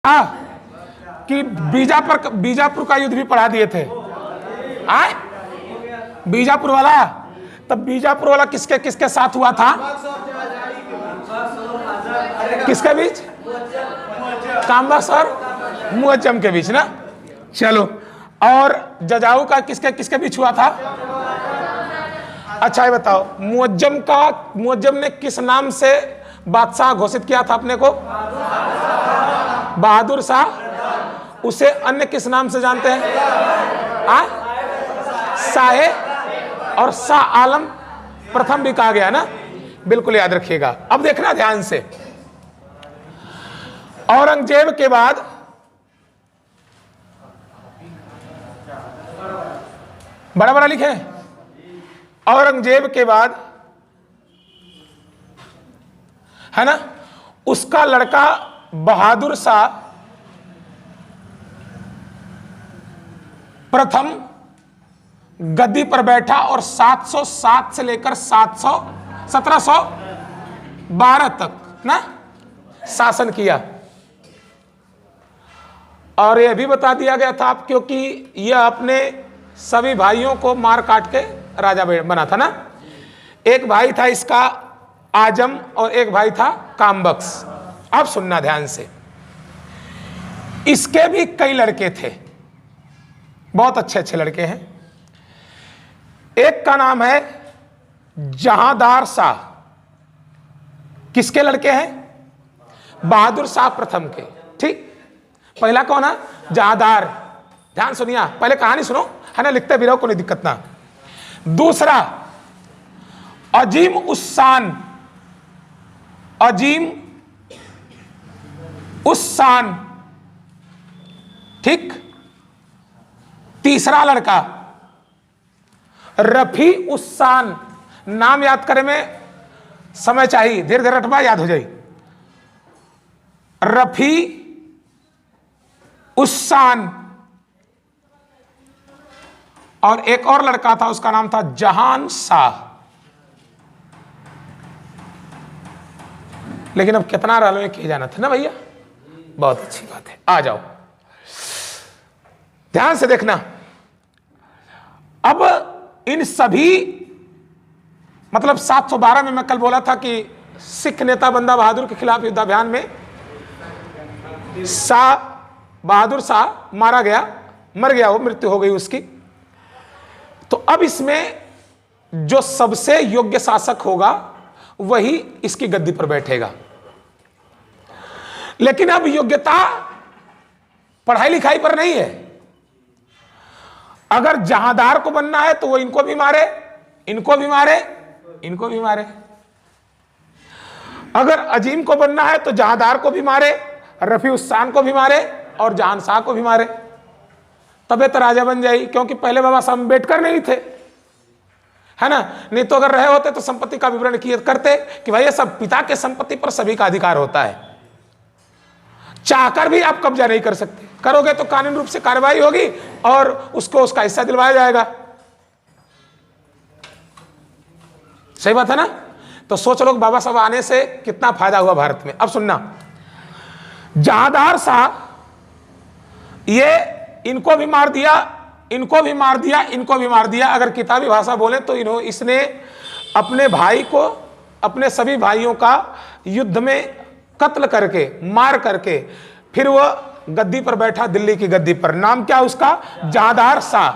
कि बीजापुर का युद्ध भी पढ़ा दिए थे। आए बीजापुर वाला, तब बीजापुर वाला किसके किसके साथ हुआ था? किसके बीच? कामबख्श और मुअज्जम के बीच ना। चलो, और जजाऊ का किसके किसके बीच हुआ था? अच्छा ये बताओ, मुअज्जम ने किस नाम से बादशाह घोषित किया था अपने को? बहादुर शाह। उसे अन्य किस नाम से जानते हैं? शाहे और शाह आलम प्रथम भी कहा गया ना, बिल्कुल याद रखिएगा। अब देखना ध्यान से, औरंगजेब के बाद बड़ा बड़ा लिखे, औरंगजेब के बाद है ना, उसका लड़का बहादुर शाह प्रथम गद्दी पर बैठा और 707 से लेकर 1712 तक ना शासन किया। और यह भी बता दिया गया था आप, क्योंकि यह अपने सभी भाइयों को मार काट के राजा बना था ना। एक भाई था इसका आजम और एक भाई था कामबख्श। अब सुनना ध्यान से, इसके भी कई लड़के थे, बहुत अच्छे अच्छे लड़के हैं। एक का नाम है जहांदार शाह। किसके लड़के हैं? बहादुर शाह प्रथम के। ठीक, पहला कौन है? जहांदार। ध्यान सुनिए, पहले कहानी सुनो, है ना, लिखते भी रहो, कोई दिक्कत ना। दूसरा अजीम उस्सान, अजीम उस्सान। ठीक, तीसरा लड़का रफी उस्सान। नाम याद करे में समय चाहिए, धीरे धीरे रटवा याद हो जाए। रफी उस्सान। और एक और लड़का था, उसका नाम था जहान शाह। लेकिन अब कितना रालों में किया जाना था ना भैया, बहुत अच्छी बात है। आ जाओ, ध्यान से देखना। अब इन सभी मतलब 712 में मैं कल बोला था कि सिख नेता बंदा बहादुर के खिलाफ युद्ध अभियान में बहादुर शाह मारा गया, मर गया, वो मृत्यु हो गई उसकी। तो अब इसमें जो सबसे योग्य शासक होगा वही इसकी गद्दी पर बैठेगा। लेकिन अब योग्यता पढ़ाई लिखाई पर नहीं है। अगर जहांदार को बनना है तो वो इनको भी मारे, इनको भी मारे, इनको भी मारे। अगर अजीम को बनना है तो जहांदार को भी मारे, रफी उस्सान को भी मारे और जहान शाह को भी मारे, तबे तो राजा बन जाए। क्योंकि पहले बाबा साहब अम्बेडकर नहीं थे, है ना। नहीं तो अगर रहे होते तो संपत्ति का विवरण किए करते कि भाई ये सब पिता के संपत्ति पर सभी का अधिकार होता है, चाहकर भी आप कब्जा नहीं कर सकते। करोगे तो कानूनी रूप से कार्रवाई होगी और उसको उसका हिस्सा दिलवाया जाएगा। सही बात है ना। तो सोच लो बाबा साहब आने से कितना फायदा हुआ भारत में। अब सुनना, जहांदार शाह ये इनको भी मार दिया, इनको भी मार दिया, इनको भी मार दिया। अगर किताबी भाषा बोले तो इसने अपने भाई को, अपने सभी भाइयों का युद्ध में कत्ल करके, मार करके, फिर वह गद्दी पर बैठा, दिल्ली की गद्दी पर। नाम क्या उसका? जहांदार शाह।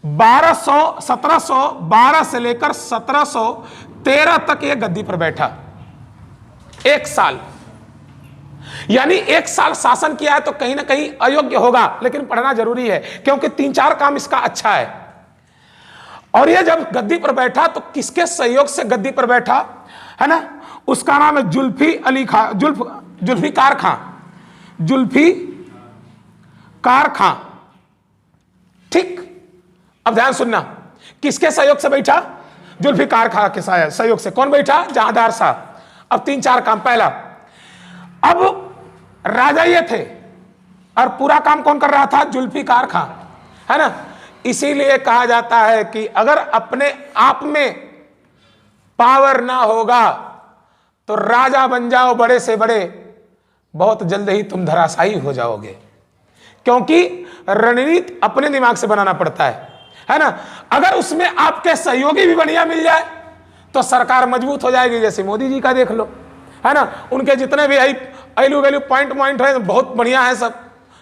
1712 से लेकर 1713 तक यह गद्दी पर बैठा, एक साल। यानी एक साल शासन किया है तो कहीं ना कहीं अयोग्य होगा, लेकिन पढ़ना जरूरी है क्योंकि 3-4 काम इसका अच्छा है। और यह जब गद्दी पर बैठा तो किसके सहयोग से गद्दी पर बैठा, है ना? उसका नाम है जुल्फिकार खां। ठीक, अब ध्यान सुनना, किसके सहयोग से बैठा? जुल्फिकार खां के सहयोग से। कौन बैठा? जहांदार शाह। अब 3-4 काम। पहला, अब राजा ये थे और पूरा काम कौन कर रहा था? जुल्फिकार खां, है ना। इसीलिए कहा जाता है कि अगर अपने आप में पावर ना होगा तो राजा बन जाओ बड़े से बड़े, बहुत जल्द ही तुम धराशायी हो जाओगे, क्योंकि रणनीति अपने दिमाग से बनाना पड़ता है ना। अगर उसमें आपके सहयोगी भी बढ़िया मिल जाए तो सरकार मजबूत हो जाएगी। जैसे मोदी जी का देख लो, है ना, उनके जितने भी एलू वैल्यू पॉइंट है बहुत बढ़िया है सब,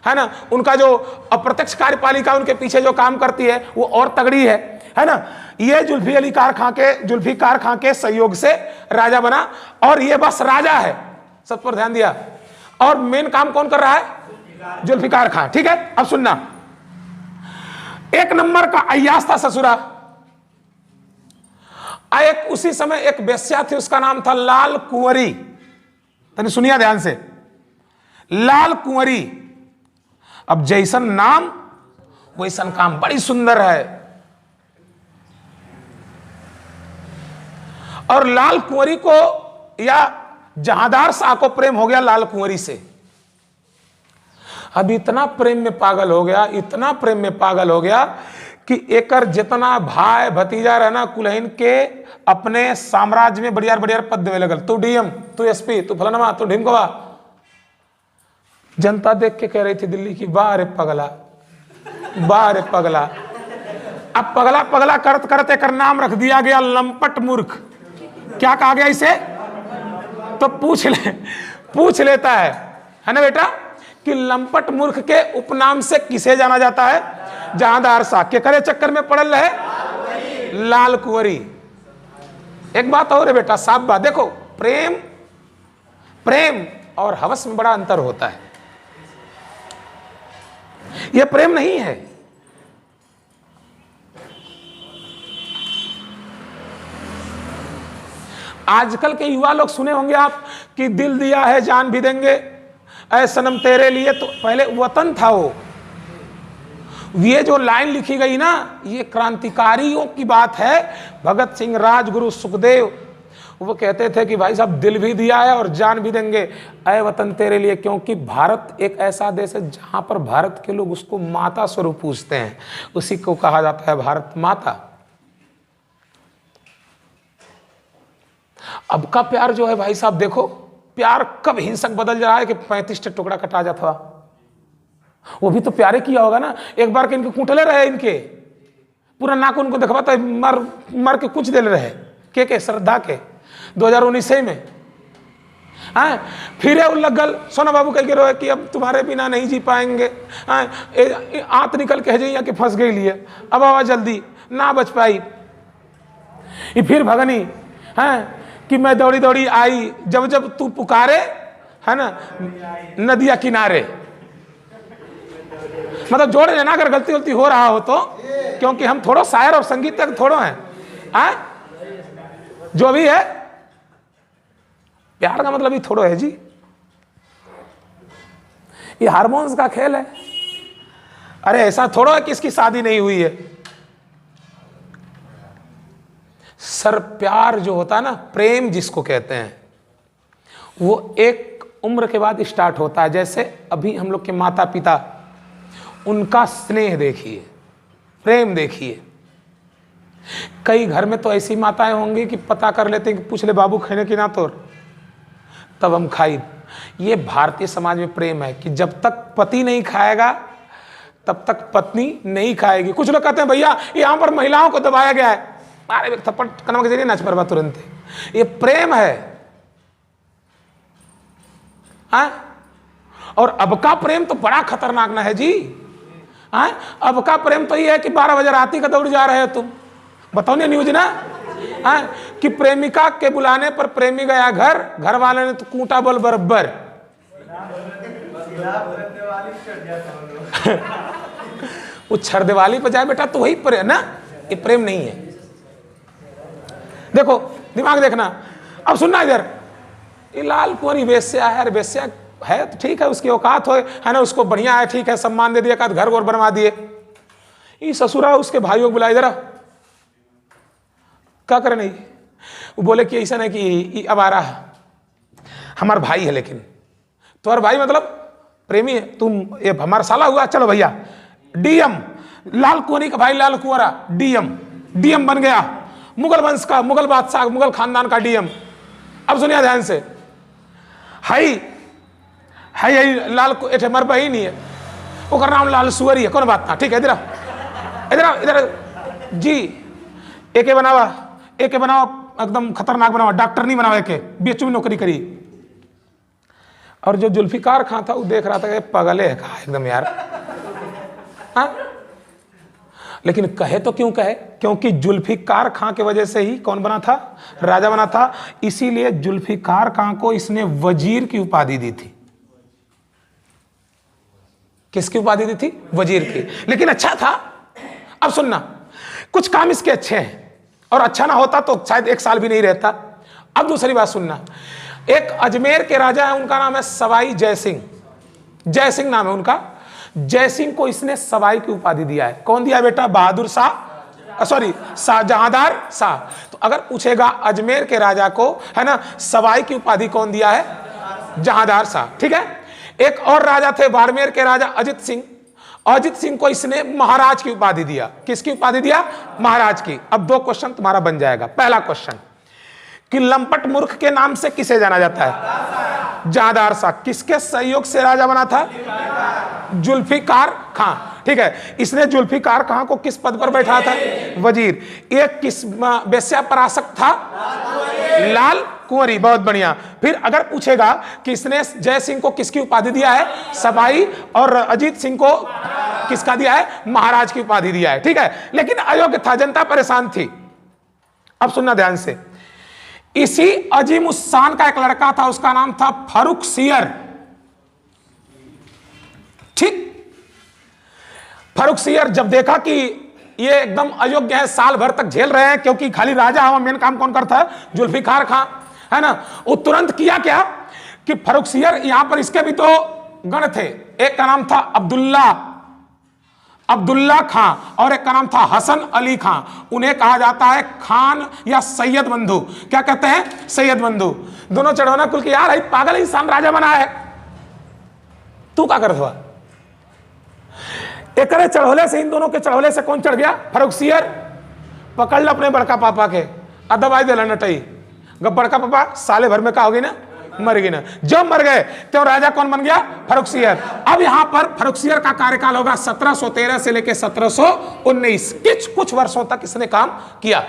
है ना। उनका जो अप्रत्यक्ष कार्यपालिका उनके पीछे जो काम करती है वो और तगड़ी है ना। ये जुल्फिकार खां के सहयोग से राजा बना, और ये बस राजा है, सब पर ध्यान दिया। और मेन काम कौन कर रहा है? जुल्फिकार खां। ठीक है, अब सुनना, एक नंबर का अय्याश था ससुरा। एक उसी समय एक वेश्या थी, उसका नाम था लाल कुंवरी। तने सुनिया ध्यान से, लाल कुंवरी। अब जैसन नाम वैसन काम, बड़ी सुंदर है। और लाल कुंवरी को या जहांदार शाह को प्रेम हो गया लाल कुंवरी से। अब इतना प्रेम में पागल हो गया, इतना प्रेम में पागल हो गया कि एकर जितना भाई भतीजा रहना कुलहीन के अपने साम्राज्य में बढ़िया बढ़िया पद देवे लगल। तू डीएम, तू एसपी, तू फलाना, तू ढिमकवा। जनता देख के कह रही थी दिल्ली की, वाह रे पगला, वाह रे पगला। अब पगला पगला करत करत एकर नाम रख दिया गया लंपट मूर्ख। क्या कहा गया इसे? तो पूछ लेता है ना बेटा, कि लंपट मूर्ख के उपनाम से किसे जाना जाता है? जहांदार शाह के करे चक्कर में पड़ल रहे लाल कुंवरी। एक बात और है बेटा, साफ बात, देखो प्रेम और हवस में बड़ा अंतर होता है। यह प्रेम नहीं है। आजकल के युवा लोग सुने होंगे आप कि दिल दिया है जान भी देंगे, ऐ सनम तेरे लिए। तो पहले वतन था वो। ये जो लाइन लिखी गई ना, ये क्रांतिकारियों की बात है। भगत सिंह, राजगुरु, सुखदेव, वो कहते थे कि भाई साहब दिल भी दिया है और जान भी देंगे, ऐ वतन तेरे लिए। क्योंकि भारत एक ऐसा देश है जहां पर भारत के लोग उसको माता स्वरूप पूजते हैं, उसी को कहा जाता है भारत माता। अब का प्यार जो है भाई साहब, देखो प्यार कब हिंसक बदल जा रहा है कि 35 टुकड़ा कटा जाता। वो भी तो प्यारे किया होगा ना। एक बार के इनके कुंटले रहे, इनके पूरा नाक उनको दिखवाता है, मर के कुछ दे रहे के श्रद्धा के 2019 में। हाँ, फिर लगल सोना बाबू कह के रोए कि अब तुम्हारे बिना नहीं जी पाएंगे। हाँ, आंत निकल के जाइए कि फंस गई लिए, अब आवा जल्दी ना बच पाई। ये फिर भगनी, हाँ, कि मैं दौड़ी दौड़ी आई, जब जब तू पुकारे, है ना, नदिया किनारे। मतलब जोड़े लेना, अगर गलती गलती हो रहा हो तो, क्योंकि हम थोड़ो शायर और संगीतज्ञ थोड़ो हैं। जो भी है प्यार का मतलब ही थोड़ो है जी। ये हार्मोन्स का खेल है। अरे ऐसा थोड़ो है कि इसकी शादी नहीं हुई है। सर प्यार जो होता है ना, प्रेम जिसको कहते हैं, वो एक उम्र के बाद स्टार्ट होता है। जैसे अभी हम लोग के माता पिता, उनका स्नेह देखिए, प्रेम देखिए। कई घर में तो ऐसी माताएं होंगी कि पता कर लेते हैं कि पूछ ले बाबू खाने की ना, तो तब हम खाई। ये भारतीय समाज में प्रेम है कि जब तक पति नहीं खाएगा तब तक पत्नी नहीं खाएगी। कुछ लोग कहते हैं भैया यहां पर महिलाओं को दबाया गया है, अरे थप्पड़ कनम के जरिए नाच परवा तुरंत। ये प्रेम है। हाँ? और अब का प्रेम तो बड़ा खतरनाक ना है जी। हाँ? अब का प्रेम तो ये है कि 12 बजे राती का दौड़ जा रहे हो तुम। बताओ ना न्यूज ना, हाँ, कि प्रेमिका के बुलाने पर प्रेमी गया घर, घर वाले ने तो कूटा बोल बरबर। वो छर दिवाली पर जाए बेटा तो वही प्रेम ना, ये प्रेम नहीं है। देखो दिमाग देखना। अब सुनना इधर, ये लाल कुंवरी वेश्या है, वेश्या है तो ठीक है, उसकी औकात हो, है ना, उसको बढ़िया है, ठीक है, सम्मान दे दिया, का घर गोर बनवा दिए। ये ससुरा उसके भाइयों को बुलाए, जरा क्या करे नहीं। वो बोले कि ऐसा नहीं कि अब आ रहा है, हमारा भाई है, लेकिन तुम्हारा भाई मतलब प्रेमी है, तुम ये हमारा साला हुआ, चलो भैया डीएम, लाल कुंवरी का भाई लाल कुंवरा डीएम बन गया, मुगल वंश का, मुगल बादशाह, मुगल खानदान का डीएम। अब सुनिए ध्यान से, हाई है यही लाल एठ मर बही नहीं है, वो नाम लाल सुअरी है, कौन बात ना, ठीक है। इधर इधर इधर जी, एके बनावा, एके बनावा एकदम खतरनाक बनावा, डॉक्टर नहीं बनावा, एके बीएचयू में नौकरी करी। और जो जुल्फिकार खां था वो देख रहा था कि पगले है कहा एकदम यार, हाँ। लेकिन कहे तो क्यों कहे, क्योंकि जुल्फिकार खां की वजह से ही कौन बना था, राजा बना था। इसीलिए जुल्फिकार खां को इसने वजीर की उपाधि दी थी। किसकी उपाधि दी थी, वजीर की। लेकिन अच्छा था। अब सुनना, कुछ काम इसके अच्छे हैं, और अच्छा ना होता तो शायद 1 साल भी नहीं रहता। अब दूसरी बात सुनना, एक अजमेर के राजा है, उनका नाम है सवाई जय सिंह, जय सिंह नाम है उनका। जय सिंह को इसने सवाई की उपाधि दिया है। कौन दिया बेटा, बहादुर शाह, सॉरी जहांदार शाह। तो अगर पूछेगा अजमेर के राजा को, है ना, सवाई की उपाधि कौन दिया है, जहांदार शाह, ठीक है। एक और राजा थे बाड़मेर के राजा अजित सिंह, अजित सिंह को इसने महाराज की उपाधि दिया। किसकी उपाधि दिया, महाराज की। अब 2 क्वेश्चन तुम्हारा बन जाएगा। पहला क्वेश्चन कि लंपट मूर्ख के नाम से किसे जाना जाता है, जहांदार शाह। किसके सहयोग से राजा बना था, जुल्फिकार खां, ठीक है। इसने जुल्फिकार खां को किस पद पर बैठा था, वजीर। एक किस वेश्या पराशक था, लाल कुंवरी, बहुत बढ़िया। फिर अगर पूछेगा कि इसने जय सिंह को किसकी उपाधि दिया है, सवाई, और अजीत सिंह को किसका दिया है, महाराज की उपाधि दिया है, ठीक है। लेकिन अयोग्य था, जनता परेशान थी। अब सुनना ध्यान से, इसी अजीम उस्सान का एक लड़का था, उसका नाम था फर्रुखसियर, ठीक। फर्रुखसियर जब देखा कि ये एकदम अयोग्य है, साल भर तक झेल रहे हैं, क्योंकि खाली राजा हवा, मेन काम कौन करता है, जुल्फिकार खां, है ना। वो तुरंत किया क्या कि फर्रुखसियर, यहां पर इसके भी तो गण थे, एक का नाम था अब्दुल्ला खां और एक का नाम था हसन अली खां। उन्हें कहा जाता है खान या सैयद बंधु। क्या कहते हैं, सैयद बंधु। दोनों चढ़ौना कुल के यार, पागल इंसान राजा बना है, तू क्या कर हुआ। एक चढ़ौले से, इन दोनों के चढ़ौले से कौन चढ़ गया, फर्रुखसियर। पकड़ लो अपने बड़का पापा के, दबाई दे नटई। जब बड़का पापा साले भर में का होगी ना, मर गई ना। जब मर गए तो राजा कौन बन गया, फर्रुखसियर। अब यहां पर फर्रुखसियर का कार्यकाल होगा 1713 से लेकर 1719। कुछ वर्षों तक इसने काम किया।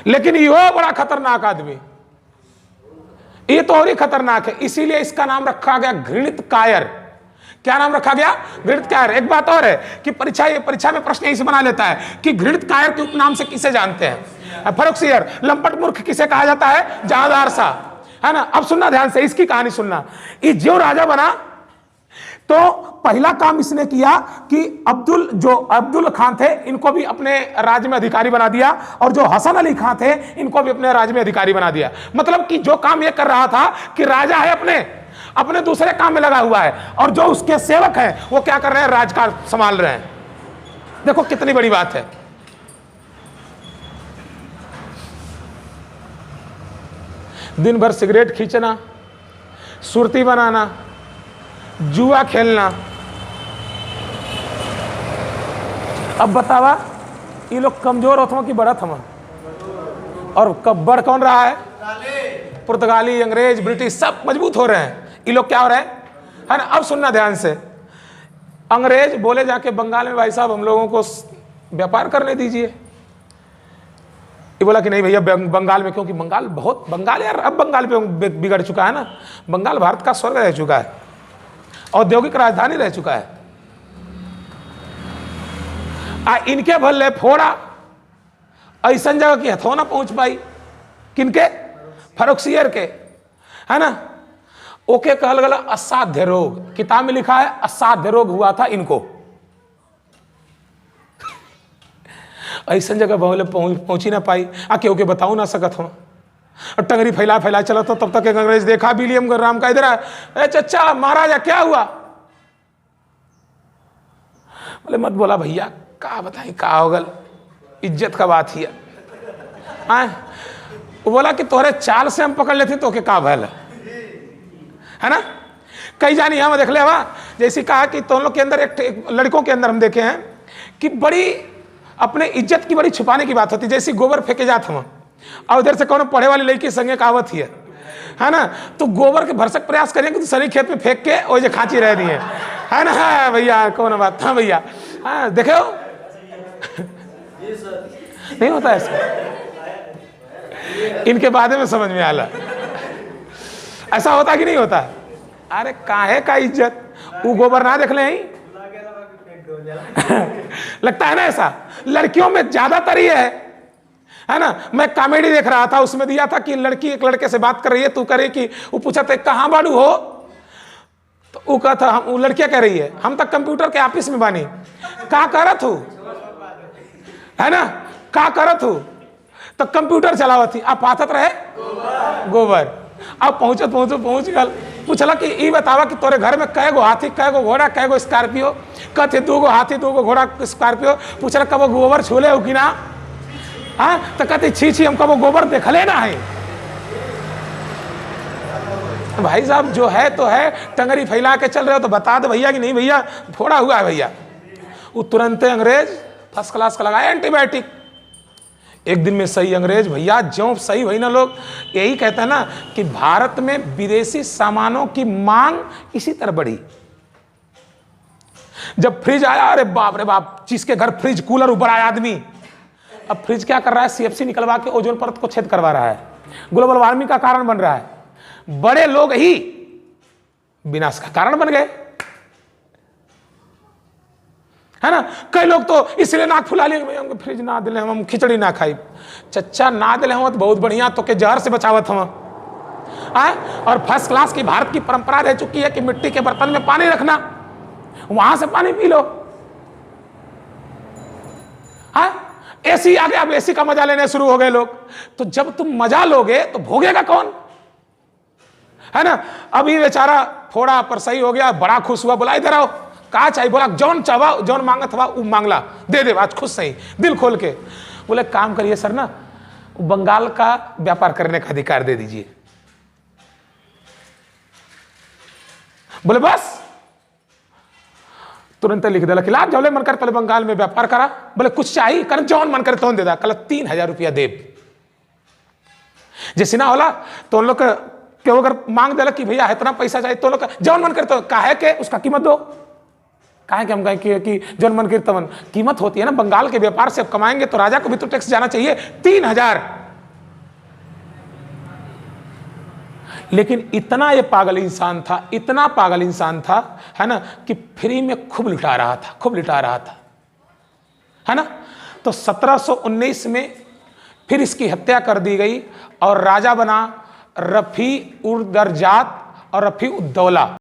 लेकिन यह बड़ा खतरनाक आदमी, ये तो और ही खतरनाक है, इसीलिए इसका नाम रखा गया घृणित कायर। क्या नाम रखा गया, घृणित कायर। एक बात और है कि परीक्षा में प्रश्न यही से बना लेता है कि घृणित कायर के उपनाम से किसे जानते हैं, फर्रुखसियर। लंपट मूर्ख किसे कहा जाता है, जहांदार शाह, है ना। अब सुनना ध्यान से, इसकी कहानी सुनना। ये जो राजा बना तो पहला काम इसने किया कि अब्दुल खान थे, इनको भी अपने राज्य में अधिकारी बना दिया, और जो हसन अली खान थे, इनको भी अपने राज्य में अधिकारी बना दिया। मतलब कि जो काम ये कर रहा था कि राजा है अपने दूसरे काम में लगा हुआ है, और जो उसके सेवक हैं वो क्या कर रहे हैं, राजकाज संभाल रहे हैं। देखो कितनी बड़ी बात है। दिन भर सिगरेट खींचना, सुरती बनाना, जुआ खेलना। अब बतावा, ये लोग कमजोर होते कि बढ़त हम, और कब्बड़ कौन रहा है, पुर्तगाली, अंग्रेज, ब्रिटिश, सब मजबूत हो रहे हैं। ये लोग क्या हो रहे हैं, है ना। अब सुनना ध्यान से, अंग्रेज बोले जाके बंगाल में, भाई साहब हम लोगों को व्यापार करने दीजिए। ये बोला कि नहीं भैया बंगाल में, क्योंकि बंगाल यार, अब बंगाल पे बिगड़ चुका है ना। बंगाल भारत का स्वर्ग रह चुका है, औद्योगिक राजधानी रह चुका है। इनके भले फोड़ा ऐसा जगह की हथो ना पहुंच पाई, किनके, फर्रुखसियर के, है ना। ओके कहल गला असाध्य रोग, किताब में लिखा है असाध्य रोग हुआ था इनको। ऐसा जगह बोले पहुंची ना पाई, क्योंकि बताऊ ना सकत हो। और टंगरी फैला चला तो तब तक एक अंग्रेज देखा, विलियम राम का, इधर है चचा महाराजा क्या हुआ। बोले मत बोला भैया, का बताई का होगल, इज्जत का बात ही है। वो बोला कि तोहरे चाल से हम पकड़ लेते तो के का भल है ना। कई जानी हम देख ले हवा, जैसे कहा कि तुम लोग के अंदर एक लड़कों के अंदर हम देखे हैं कि बड़ी अपने इज्जत की बड़ी छुपाने की बात होती। जैसे गोबर फेंके जात हम, और उधर से कौन पढ़े वाली लड़की संगे कहावत ही है है ना। तो गोबर के भरसक प्रयास करेंगे तो सनी खेत में फेंक के वो जो खांची रह रही है ना। हाँ भैया कौन बात, हाँ भैया, हाँ देखो नहीं होता ऐसा, इनके बारे में समझ में आला ऐसा होता कि नहीं होता। अरे काहे का इज्जत, वो गोबर ना देख ले लगता है ना ऐसा। लड़कियों में ज्यादातर ये है ना। मैं कॉमेडी देख रहा था, उसमें दिया था कि लड़की एक लड़के से बात कर रही है, तू करे कि वो पूछा था कहाँ बाड़ू हो, तो वो कहा था हम, वो लड़कियां कह रही है हम तक कंप्यूटर के ऑफिस में बानी, का करत हो, है ना, का करत हो, तो कंप्यूटर चलावत थी, आप आतत रहे गोबर। अब पहुंच गल, पूछला कि ई बतावा कि तोरे घर में कै गो हाथी, कै गो घोड़ा, कै गो स्कॉर्पियो, कहते 2 गो हाथी 2 गो घोड़ा स्कॉर्पियो। पूछला कब गोबर छूले हो कि ना, हाँ तो कहते छी हम कब गोबर देखले ना है। भाई साहब जो है तो है, टंगरी फैला के चल रहे हो तो बता दो भैया कि नहीं भैया फोड़ा हुआ है भैया। वो तुरंत अंग्रेज फर्स्ट क्लास का लगाया एंटीबायोटिक, एक दिन में सही अंग्रेज भैया ज्यों सही वही ना। लोग यही कहते हैं ना कि भारत में विदेशी सामानों की मांग इसी तरह बढ़ी। जब फ्रिज आया, अरे बाप रे बाप, जिसके घर फ्रिज कूलर ऊपर आया आदमी, अब फ्रिज क्या कर रहा है, सीएफसी निकलवा के ओजोन परत को छेद करवा रहा है, ग्लोबल वार्मिंग का कारण बन रहा है। बड़े लोग ही विनाश का कारण बन गए, है ना। कई लोग तो इसलिए नाक फुला लिए, हमको फ्रिज ना दिले, हम खिचड़ी ना खाई। चच्चा ना दिले हम तो बहुत बढ़िया, तो के जहर से बचावत हम। और फर्स्ट क्लास की भारत की परंपरा रह चुकी है कि मिट्टी के बर्तन में पानी रखना, वहां से पानी पी लो। एसी आ गया, अब एसी का मजा लेने शुरू हो गए लोग। तो जब तुम मजा लोगे तो भोगेगा कौन, है ना। अभी बेचारा फोड़ा पर सही हो गया, बड़ा खुश हुआ, बोला इधर आओ, कहा चाहिए, बोला जौन चावा जौन मांगत हुआ वो मांगला, दे दे, आज खुश सही दिल खोल के। बोले काम करिए सर ना, बंगाल का व्यापार करने का अधिकार दे दीजिए। बोले बस, तुरंत लिख दिला कि लाभ जौले मन कर पहले बंगाल में व्यापार करा। बोले कुछ चाहिए, कर जौन मन करे तो दे दा। कल 3000 रुपया देव जैसे ना होला तो उन लोग क्यों अगर मांग दिला कि भैया इतना पैसा चाहिए, तो लोग जौन मन करे तो काहे के उसका कीमत दो, काहे के हम कहें कि जौन मन करे तमन कीमत होती है ना। बंगाल के व्यापार से अब कमाएंगे तो राजा को भी तो टैक्स जाना चाहिए 3000। लेकिन इतना ये पागल इंसान था, इतना पागल इंसान था, है ना, कि फ्री में खूब लुटा रहा था, खूब लुटा रहा था, है ना। तो 1719 में फिर इसकी हत्या कर दी गई और राजा बना रफी उर दरजात और रफी उद्दौला।